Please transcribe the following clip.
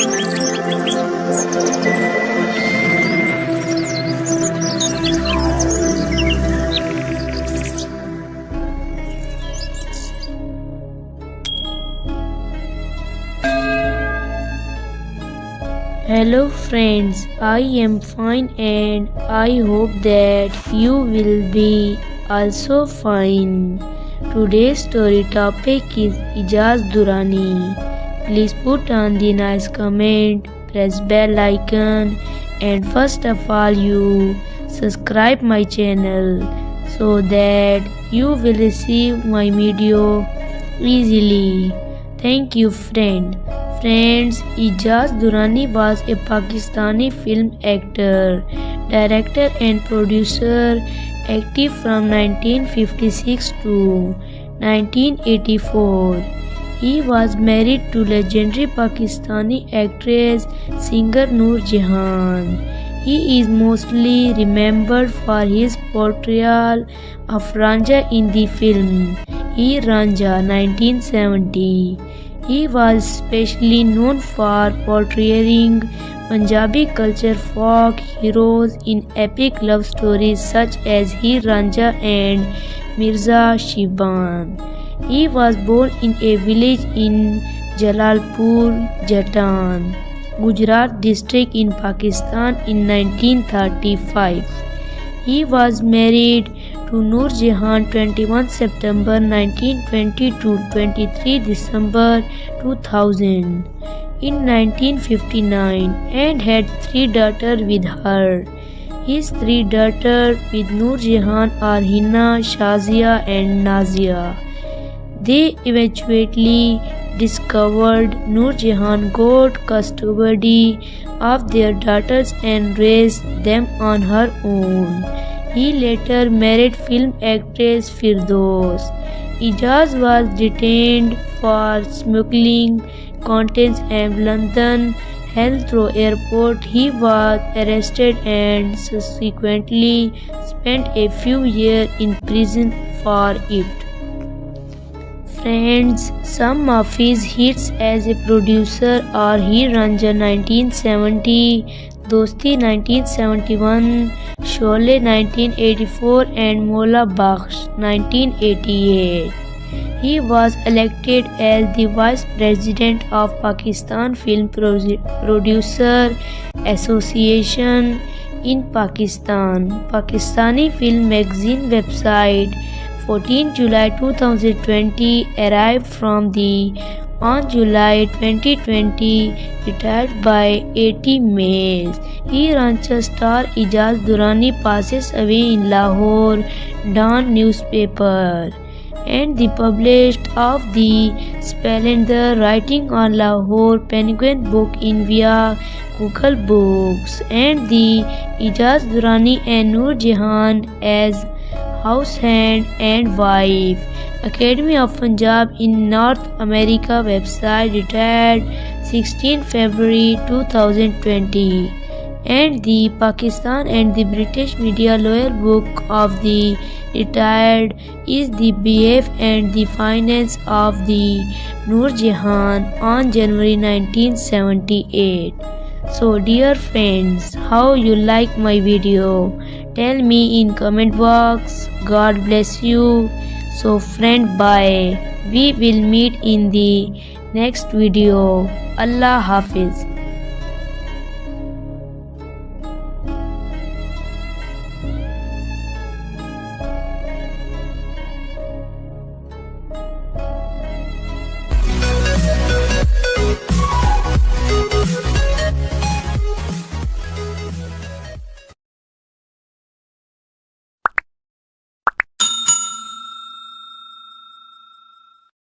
Hello friends, I am fine and I hope that you will be also fine. Today's story topic is Ejaz Durrani. Please put on the nice comment, press bell icon, and first of all you subscribe my channel so that you will receive my video easily. Thank you friend. Friends, Ejaz Durrani was a Pakistani film actor, director and producer active from 1956 to 1984. He was married to legendary Pakistani actress singer Noor Jahan. He is mostly remembered for his portrayal of Ranja in the film He Ranja 1970. He was especially known for portraying Punjabi culture folk heroes in epic love stories such as He Ranja and Mirza Shiban. He was born in a village in Jalalpur, Jatan, Gujarat district in Pakistan in 1935. He was married to Noor Jahan 21 September 1920 to 23 December 2000 in 1959 and had 3 daughters with her. His 3 daughters with Noor Jahan are Hina, Shazia and Nazia. They eventually discovered Noor Jahan got custody of their daughters and raised them on her own. He later married film actress Firdous. Ejaz was detained for smuggling contents at London Heathrow Airport. He was arrested and subsequently spent a few years in prison for it. Friends, some of his hits as a producer are He Ranja 1970, Dosti 1971, Sholay 1984 and Mola Bakhsh 1988. He was elected as the Vice President of Pakistan Film Producer Association in Pakistan. Pakistani Film Magazine website 14 July 2020 arrived from the on July 2020 retired by 80 May. He Rancha star Ejaz Durrani passes away in Lahore Dawn newspaper and the published of the Splendor writing on Lahore Penguin book in via Google Books and the Ejaz Durrani and Noor Jahan as house hand and wife. Academy of Punjab in North America website retired 16 February 2020 and the Pakistan and the British Media Lawyer Book of the Retired is the behalf and the finance of the Noor Jahan on January 1978. So dear friends, how you like my video? Tell me in comment box. God bless you. So friend, bye. We will meet in the next video. Allah Hafiz.